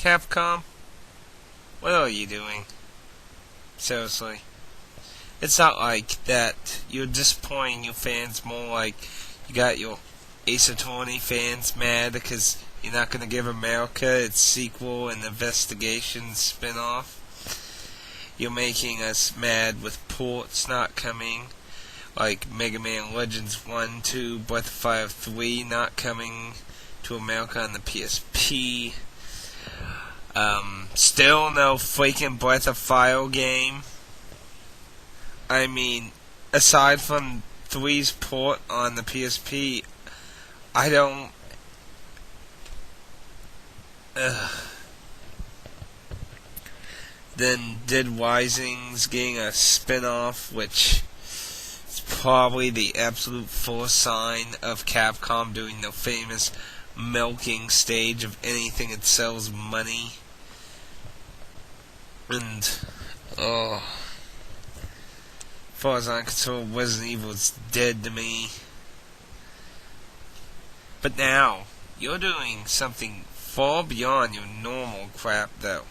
Capcom? What are you doing? Seriously. It's not like that you're disappointing your fans, more like you got your Ace Attorney fans mad because you're not going to give America its sequel and investigation spin-off. You're making us mad with ports not coming, like Mega Man Legends 1, 2, Breath of Fire 3 not coming to America on the PSP. Still no freaking Breath of Fire game. I mean, aside from 3's port on the PSP, I don't... Then Dead Rising's getting a spin-off, which is probably the absolute full sign of Capcom doing the famous milking stage of anything that sells money. And, as far as I'm concerned, Resident Evil is dead to me. But now, you're doing something far beyond your normal crap, though.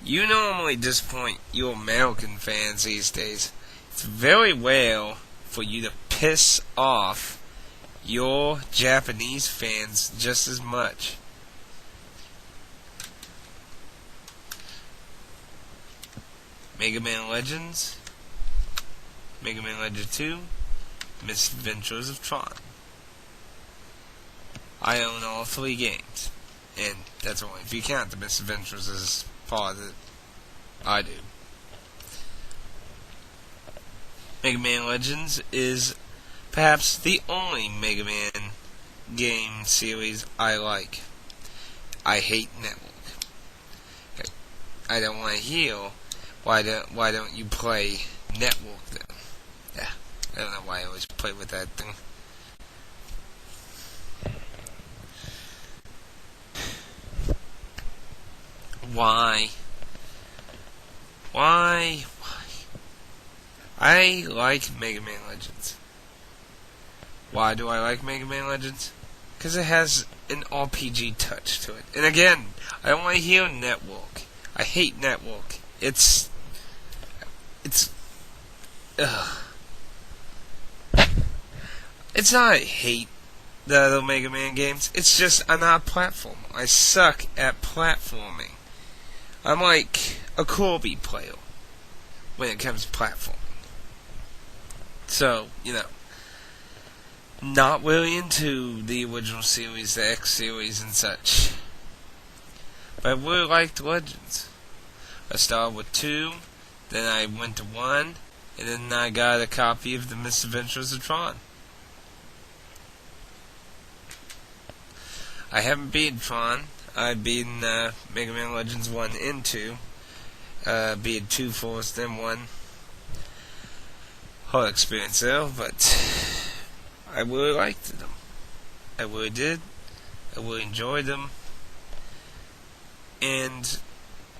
You normally disappoint your American fans these days. It's very rare for you to piss off your Japanese fans just as much. Mega Man Legends, Mega Man Legend 2, Misadventures of Tron. I own all 3 games, and that's only if you count the Misadventures as part that I do. Mega Man Legends is perhaps the only Mega Man game series I like. I hate Network. I don't want to hear why don't you play Network then? Yeah, I don't know why I always play with that thing. Why? I like Mega Man Legends. Why do I like Mega Man Legends? Because it has an RPG touch to it. And again, I don't want to hear Network. I hate Network. It's not I hate the other Mega Man games. It's just I'm not a platformer. I suck at platforming. I'm like a Kirby player when it comes to platforming. So, not really into the original series, the X series and such. But I really liked Legends. I started with 2, then I went to 1, and then I got a copy of the Misadventures of Tron. I haven't beaten Tron. I've beaten Mega Man Legends 1 and 2. Beaten 2 first, then 1. Whole experience there, but I really liked them. I really did. I really enjoyed them. And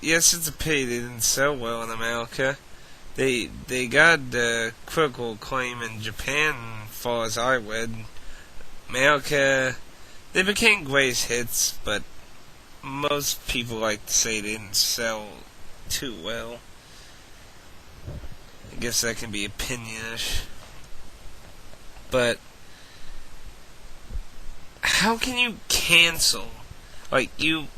yes, it's a pity they didn't sell well in America. They got critical acclaim in Japan, as far as I read. America, they became greatest hits, but most people like to say they didn't sell too well. I guess that can be opinionish. But how can you cancel? Like, you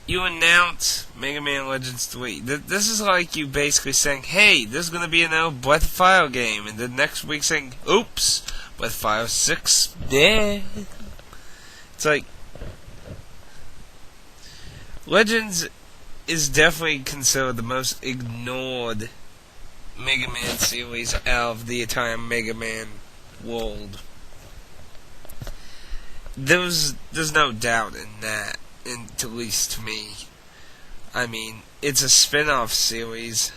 announce Mega Man Legends 3. This is like you basically saying, hey, there's going to be another Breath of Fire game. And then next week saying, oops, Breath of Fire 6 dead. It's like, Legends is definitely considered the most ignored Mega Man series out of the entire Mega Man world. There's no doubt in that, at least to me. I mean, it's a spin-off series.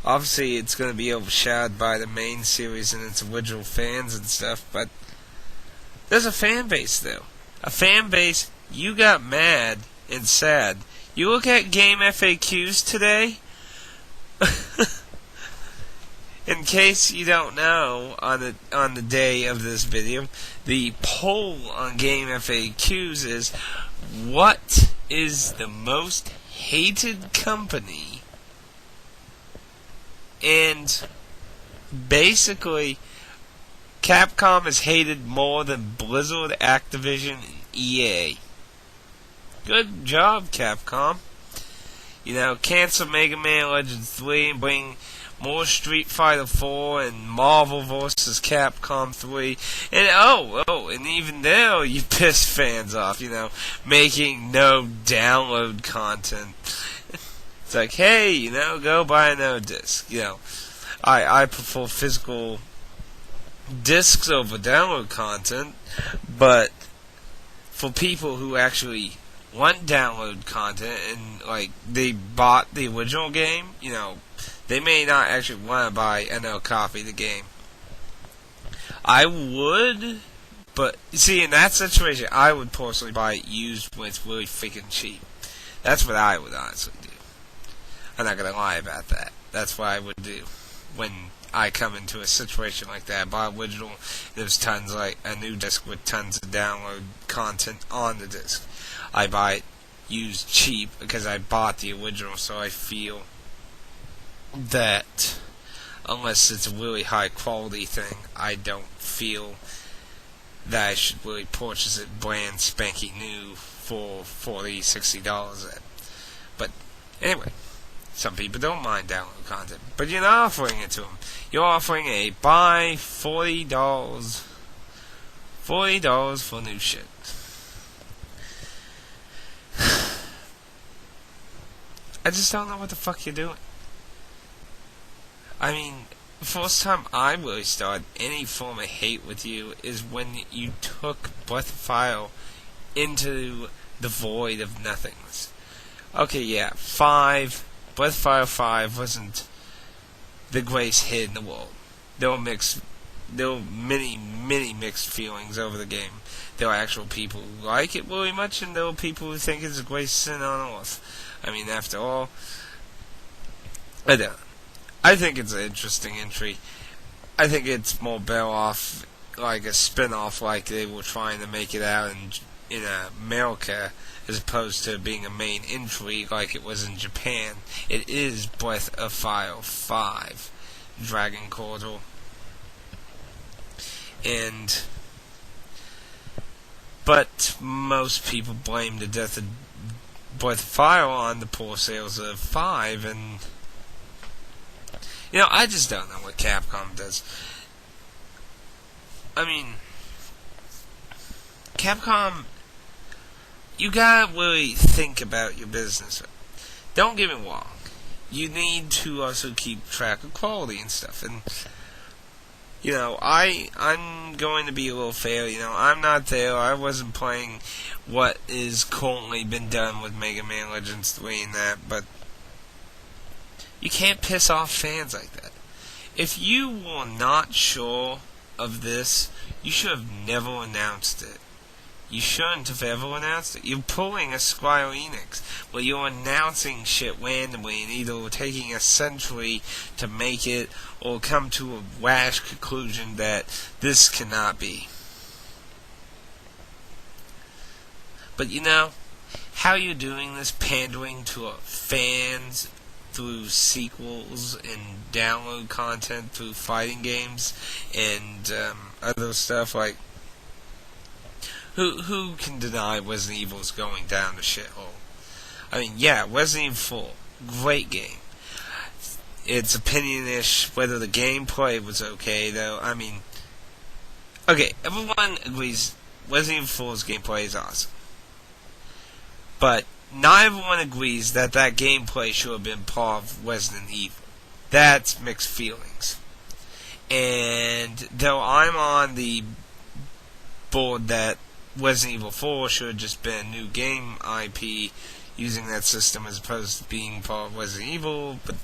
Obviously it's going to be overshadowed by the main series and its original fans and stuff, but there's a fan base though. A fan base. You got mad and sad. You look at game FAQs today, in case you don't know, on the day of this video, the poll on Game FAQs is, what is the most hated company? And basically, Capcom is hated more than Blizzard, Activision, and EA. Good job, Capcom. You know, cancel Mega Man Legends 3 and bring more Street Fighter 4 and Marvel vs. Capcom 3. And and even there you piss fans off, you know, making no download content. It's like, hey, you know, go buy another disc. You know, I prefer physical discs over download content, but for people who actually want download content and, like, they bought the original game, you know, they may not actually want to buy another copy of the game. I would, but, see, in that situation, I would personally buy it used when it's really freaking cheap. That's what I would honestly do. I'm not going to lie about that. That's what I would do when I come into a situation like that. I buy original, there's tons, like, a new disc with tons of download content on the disc. I buy it used cheap because I bought the original, so I feel that unless it's a really high quality thing, I don't feel that I should really purchase it brand spanking new for $40, $60. But anyway, some people don't mind download content, but you're not offering it to them. You're offering a buy $40 for new shit. I just don't know what the fuck you're doing. I mean, the first time I really started any form of hate with you is when you took Breath of Fire into the void of nothingness. Okay, yeah, Breath of Fire 5 wasn't the greatest hit in the world. There were many, many mixed feelings over the game. There are actual people who like it really much, and there are people who think it's the greatest sin on earth. I mean, after all, I think it's an interesting entry. I think it's more better off like a spin-off, like they were trying to make it out in America, as opposed to being a main entry like it was in Japan. It is Breath of Fire 5, Dragon Corridor. But most people blame the death of Breath of Fire on the poor sales of 5, and you know, I just don't know what Capcom does. I mean, Capcom, you gotta really think about your business. Don't get me wrong, you need to also keep track of quality and stuff, and you know, I'm going to be a little fair. You know, I'm not there. I wasn't playing what is currently been done with Mega Man Legends 3 and that, but you can't piss off fans like that. If you were not sure of this, you should have never announced it. You shouldn't have ever announced it. You're pulling a Square Enix, where you're announcing shit randomly and either taking a century to make it or come to a rash conclusion that this cannot be. But you know, how you're doing this, pandering to fans through sequels and download content through fighting games and other stuff, like who can deny Resident Evil's going down the shithole? I mean, yeah, Resident Evil 4, great game. It's opinion-ish whether the gameplay was okay, though. I mean, okay, everyone agrees Resident Evil 4's gameplay is awesome. But not everyone agrees that gameplay should have been part of Resident Evil. That's mixed feelings. And though I'm on the board that Resident Evil 4 should have just been a new game IP using that system as opposed to being part of Resident Evil, but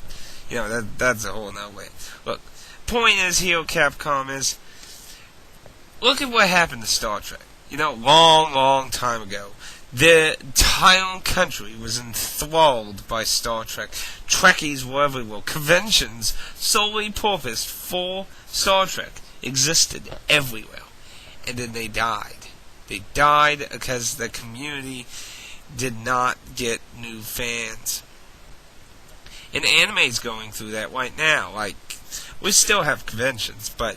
you know, that's a whole nother way. Look, point is here, Capcom, is look at what happened to Star Trek. You know, long time ago. The entire country was enthralled by Star Trek. Trekkies were everywhere. Conventions solely purposed for Star Trek existed everywhere. And then they died. They died because the community did not get new fans. And anime's going through that right now. Like, we still have conventions, but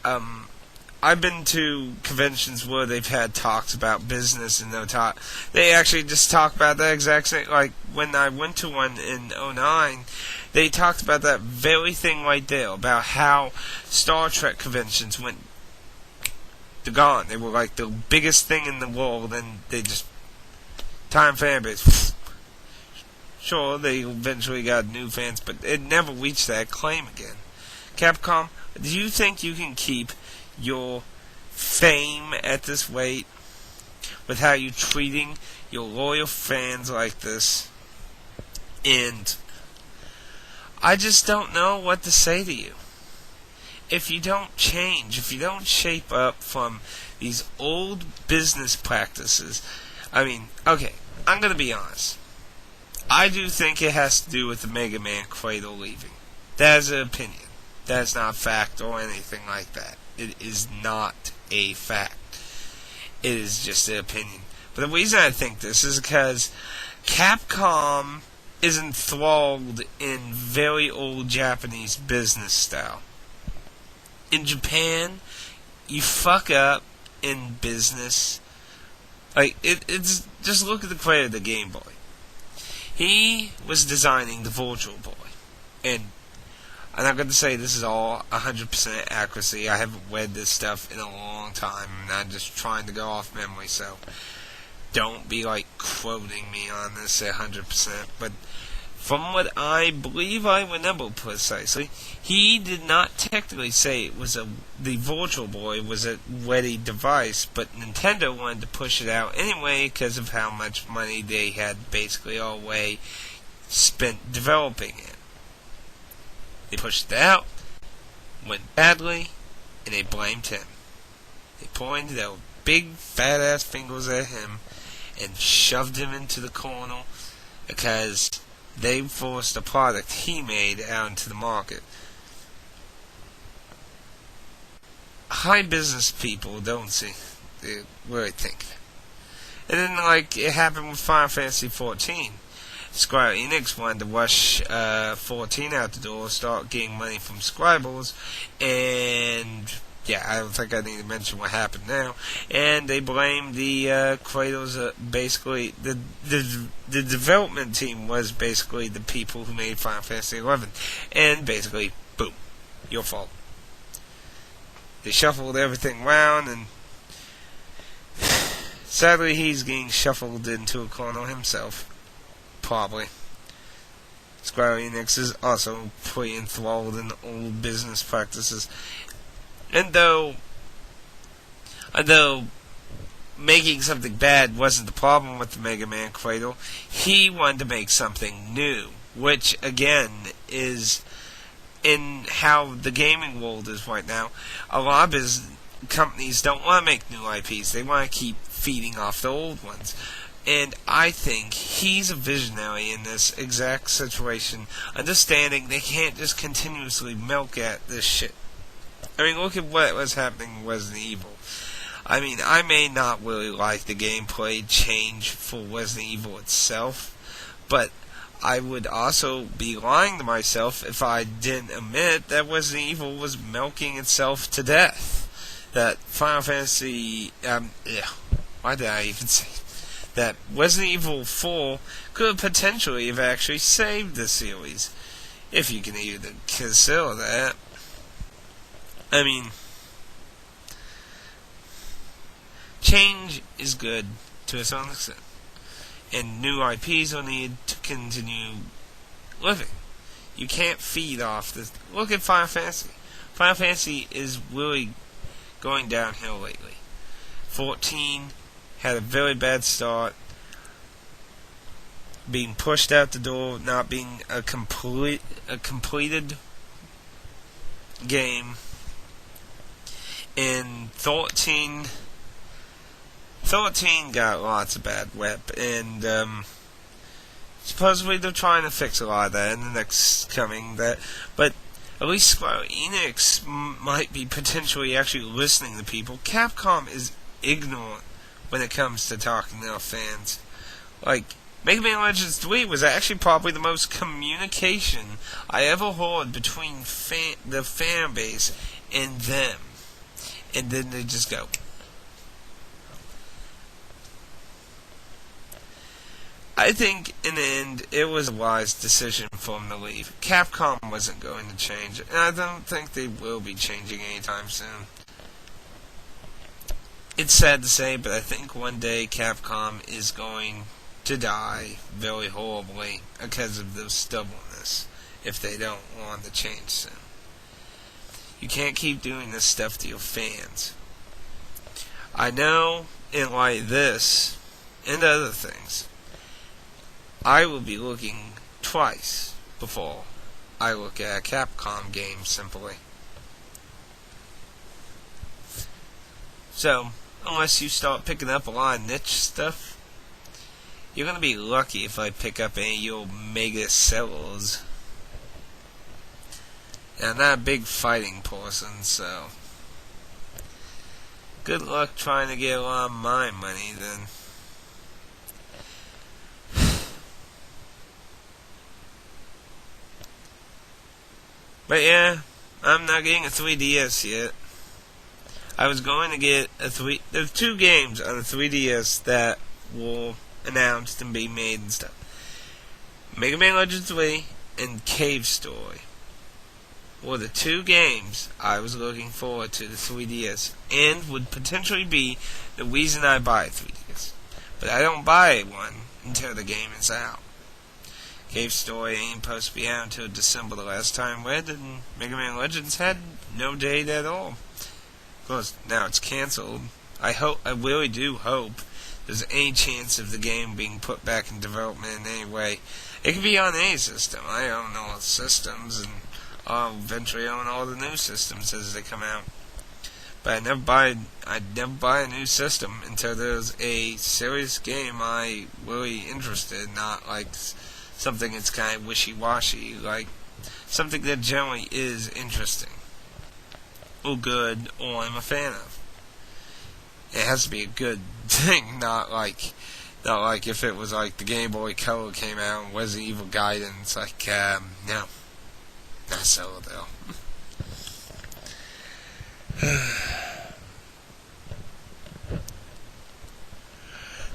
I've been to conventions where they've had talks about business and they actually just talk about that exact same. Like, when I went to one in 2009, they talked about that very thing right there, about how Star Trek conventions went, they're gone. They were like the biggest thing in the world, and they just, time fan base. Sure, they eventually got new fans, but it never reached that claim again. Capcom, do you think you can keep your fame at this rate with how you're treating your loyal fans like this? And I just don't know what to say to you. If you don't change, if you don't shape up from these old business practices, I mean, okay, I'm going to be honest. I do think it has to do with the Mega Man Cradle leaving. That is an opinion. That is not a fact or anything like that. It is not a fact. It is just an opinion. But the reason I think this is because Capcom is enthralled in very old Japanese business style. In Japan, you fuck up in business. Like, it's just look at the credit of the Game Boy. He was designing the Virtual Boy. And I'm not going to say this is all 100% accuracy. I haven't read this stuff in a long time, and I'm just trying to go off memory, so don't be like quoting me on this 100%. But from what I believe I remember precisely, he did not technically say it was the Virtual Boy was a ready device, but Nintendo wanted to push it out anyway because of how much money they had basically already spent developing it. They pushed it out, went badly, and they blamed him. They pointed their big fat ass fingers at him and shoved him into the corner because they forced a product he made out into the market. High business people don't see. They really think. And then, like, it happened with Final Fantasy XIV. Square Enix wanted to rush 14 out the door, start getting money from Scribbles, and yeah, I don't think I need to mention what happened now. And they blamed the creators, basically, the development team was basically the people who made Final Fantasy XI. And basically, boom, your fault. They shuffled everything around, and sadly he's getting shuffled into a corner himself. Probably. Square Enix is also pretty enthralled in old business practices. And though making something bad wasn't the problem with the Mega Man Cradle, he wanted to make something new, which again is in how the gaming world is right now. A lot of companies don't want to make new IPs. They want to keep feeding off the old ones. And I think he's a visionary in this exact situation, understanding they can't just continuously milk at this shit. I mean, look at what was happening in Resident Evil. I mean, I may not really like the gameplay change for Resident Evil itself, but I would also be lying to myself if I didn't admit that Resident Evil was milking itself to death. That Final Fantasy, why did I even say that Resident Evil 4 could potentially have actually saved the series, if you can even consider that. I mean, change is good to a certain extent, and new IPs are needed to continue living. You can't feed off this. Look at Final Fantasy. Final Fantasy is really going downhill lately. 14 had a very bad start, being pushed out the door, not being a completed game. In 13 13 got lots of bad rep, and supposedly they're trying to fix a lot of that in the next coming. But at least Square Enix might be potentially actually listening to people. Capcom is ignorant when it comes to talking to their fans. Like, Mega Man Legends 3 was actually probably the most communication I ever heard between the fan base and them. And then they just go. I think, in the end, it was a wise decision for them to leave. Capcom wasn't going to change, and I don't think they will be changing anytime soon. It's sad to say, but I think one day Capcom is going to die very horribly because of their stubbornness, if they don't want to change soon. You can't keep doing this stuff to your fans. I know, in like this, and other things, I will be looking twice before I look at a Capcom game, simply. So, unless you start picking up a lot of niche stuff, you're going to be lucky if I pick up any of your mega sellers. And I'm not a big fighting person, so good luck trying to get a lot of my money, then. But yeah, I'm not getting a 3DS yet. I was going to get there's 2 games on the 3DS that will announced and be made and stuff. Mega Man Legends 3 and Cave Story were the 2 games I was looking forward to the 3DS, and would potentially be the reason I buy a 3DS. But I don't buy one until the game is out. Cave Story ain't supposed to be out until December the last time read, and Mega Man Legends had no date at all. Of course, now it's cancelled. I really do hope there's any chance of the game being put back in development in any way. It could be on any system. I own all the systems, and I'll eventually own all the new systems as they come out. But I'd never buy a new system until there's a serious game I'm really interested in, not like something that's kind of wishy-washy, like something that generally is interesting, or good, or I'm a fan of. It has to be a good thing, not like if it was like the Game Boy Color came out and Resident Evil Guidance, like, no. Not so, though.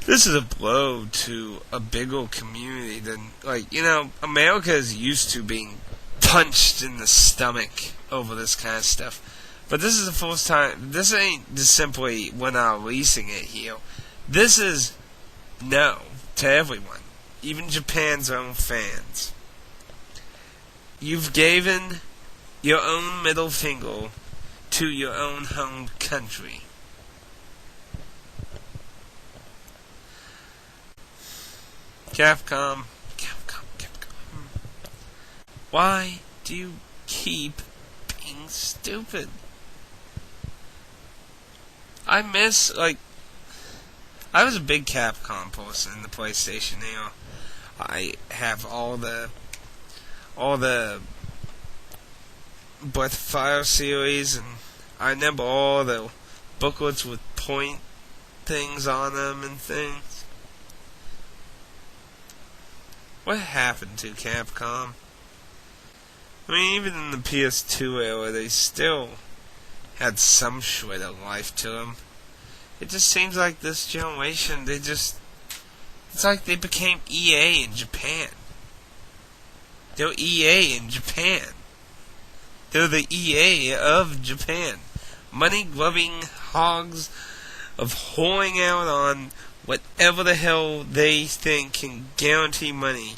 This is a blow to a bigger community than, America is used to being punched in the stomach over this kind of stuff. But this is the first time. This ain't just simply when I'm releasing it here. This is no to everyone, even Japan's own fans. You've given your own middle finger to your own home country. Capcom. Why do you keep being stupid? I was a big Capcom person in the PlayStation era. I have all the Breath of Fire series, and I remember all the booklets with point things on them and things. What happened to Capcom? I mean, even in the PS2 era, they still had some shred of life to them. It just seems like this generation, it's like they became EA in Japan. They're EA in Japan. They're the EA of Japan. Money-grubbing hogs of whoring out on whatever the hell they think can guarantee money.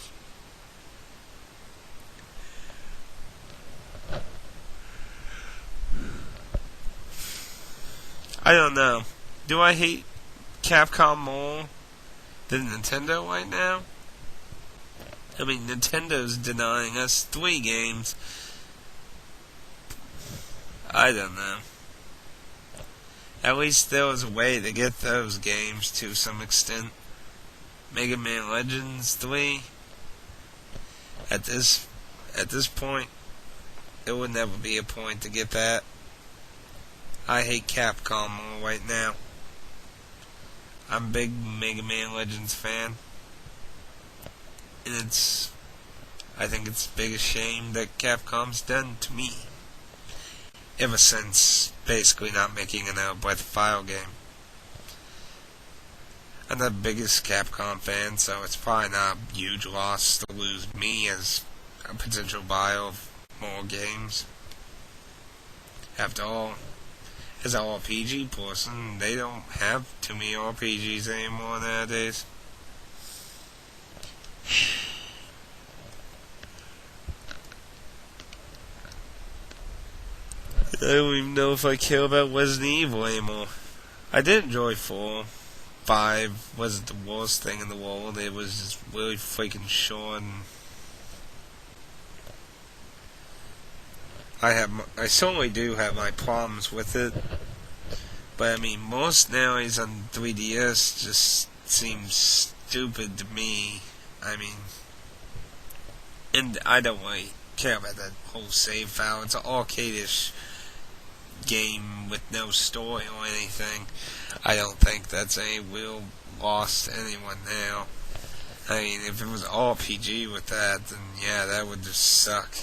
I don't know. Do I hate Capcom more than Nintendo right now? I mean, Nintendo's denying us 3 games. I don't know. At least there was a way to get those games to some extent. Mega Man Legends 3, at this point, it would never be a point to get that. I hate Capcom more right now. I'm a big Mega Man Legends fan. And I think it's the biggest shame that Capcom's done to me. Ever since basically not making another Breath of Fire game. I'm the biggest Capcom fan, so it's probably not a huge loss to lose me as a potential buyer of more games. After all, as an RPG person, they don't have too many RPGs anymore nowadays. I don't even know if I care about Resident Evil anymore. I did enjoy 4. 5 wasn't the worst thing in the world. It was just really freaking short. And I certainly do have my problems with it. But I mean, most nowadays on 3DS just seems stupid to me. I mean, and I don't really care about that whole save file. It's an arcade-ish game with no story or anything. I don't think that's any real loss to anyone now. I mean, if it was RPG with that, then yeah, that would just suck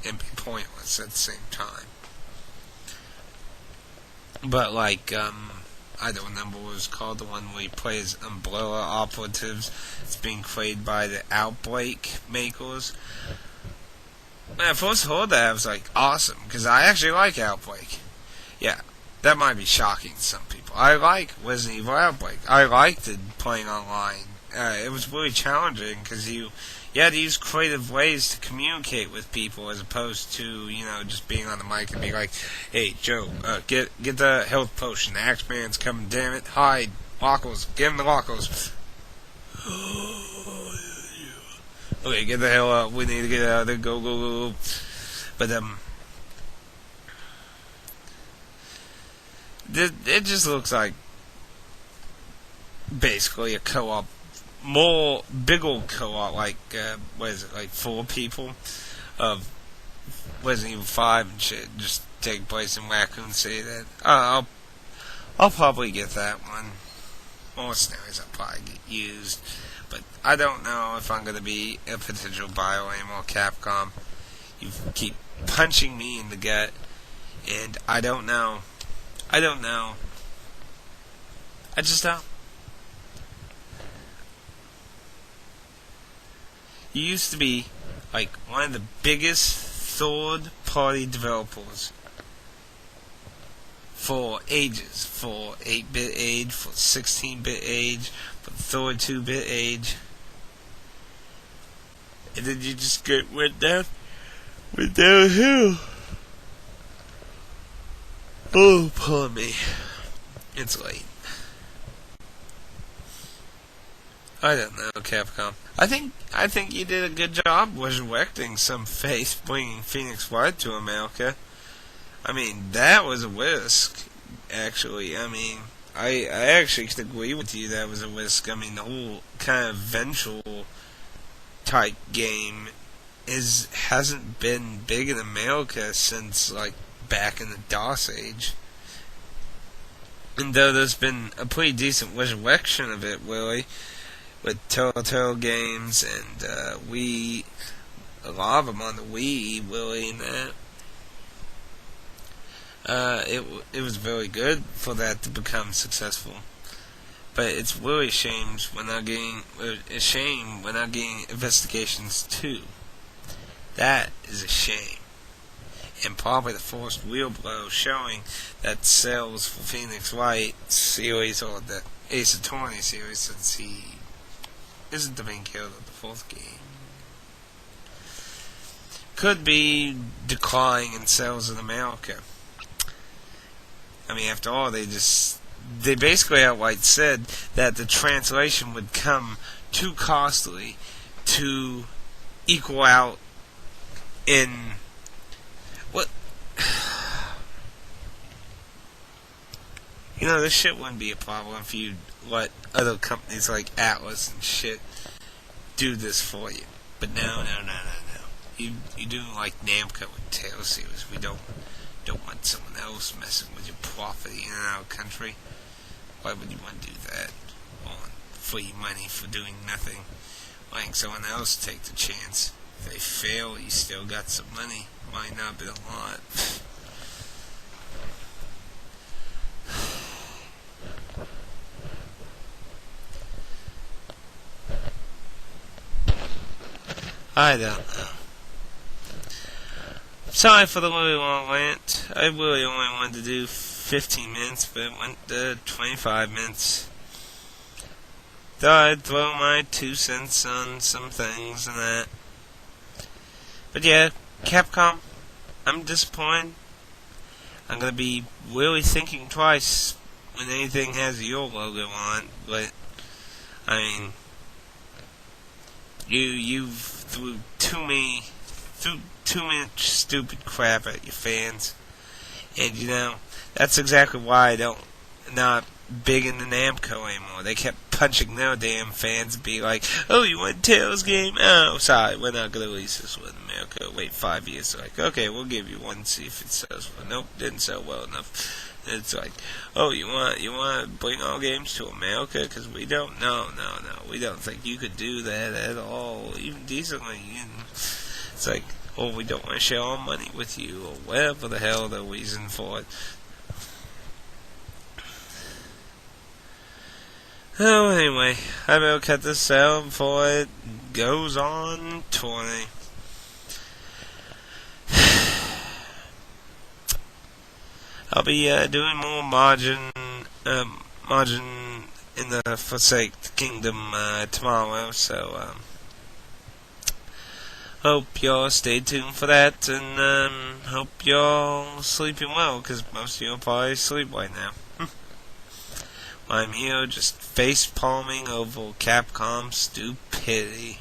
and be pointless at the same time. But like, I don't remember what it was called, the one where he plays Umbrella Operatives. It's being played by the Outbreak makers. When I first heard that, I was like, awesome, because I actually like Outbreak. Yeah, that might be shocking to some people. I like Resident Evil Outbreak. I liked it playing online. It was really challenging, because you had to use creative ways to communicate with people, as opposed to, just being on the mic and being like, hey, Joe, get the health potion. The Axeman's coming, damn it. Hide. Lockles. Give him the Lockles. Okay, get the hell out. We need to get out of there. Go, go, go. But, it just looks like basically a co-op, bigger co-op, like, what is it, like 4 people of Resident Evil 5 and shit, just take place in Raccoon City. That I'll probably get that one. Most scenarios I'll probably get used. But I don't know if I'm going to be a potential buyer anymore, Capcom. You keep punching me in the gut, and I don't know. I just don't. You used to be, like, one of the biggest third-party developers for ages. For 8-bit age, for 16-bit age, for 32-bit age. And then you just went downhill. Oh, pardon me. It's late. I don't know, Capcom. I think you did a good job resurrecting some faith, bringing Phoenix Wright to America. I mean, that was a risk, actually. I mean, I actually agree with you that was a risk. I mean, the whole kind of vengeful type game hasn't been big in America since, like, back in the DOS age. And though there's been a pretty decent resurrection of it, really, with Telltale games and Wii, a lot of them on the Wii, really, and that. It was very good for that to become successful. But it's really a shame when I'm getting Investigations 2. That is a shame. And probably the first real blow showing that sales for Phoenix Wright series, or the Ace Attorney series, since he isn't the main character of the 4th game, could be declining in sales in America. I mean, after all, they basically outright said that the translation would come too costly to equal out in what You know, this shit wouldn't be a problem if you let other companies like Atlas and shit do this for you. But no. You do like Namco with Tail Series. We don't want someone else messing with your property in our country. Why would you want to do that? On free money for doing nothing. Letting someone else take the chance. If they fail, you still got some money. Might not be a lot. I don't know. Sorry for the really long rant. I really only wanted to do 15 minutes, but it went to 25 minutes. Thought I'd throw my 2 cents on some things and that. But yeah, Capcom, I'm disappointed. I'm gonna be really thinking twice when anything has your logo on it, but, I mean, you've threw too much stupid crap at your fans. And you know, that's exactly why not big into Namco anymore. They kept punching their damn fans and be like, oh, you want Tails game? Oh, sorry, we're not going to release this one in America. Wait 5 years. They're like, okay, we'll give you one, see if it sells well. Nope, didn't sell well enough. And it's like, oh, you want to bring all games to America? Because we don't, no, we don't think you could do that at all, even decently. It's like, or we don't want to share our money with you, or whatever the hell the reason for it. Oh, anyway, I better cut this out before it goes on 20. I'll be doing more margin in the Forsaken Kingdom tomorrow, so hope y'all stay tuned for that, and hope y'all sleeping well, because most of y'all probably asleep right now. I'm here just face palming over Capcom stupidity.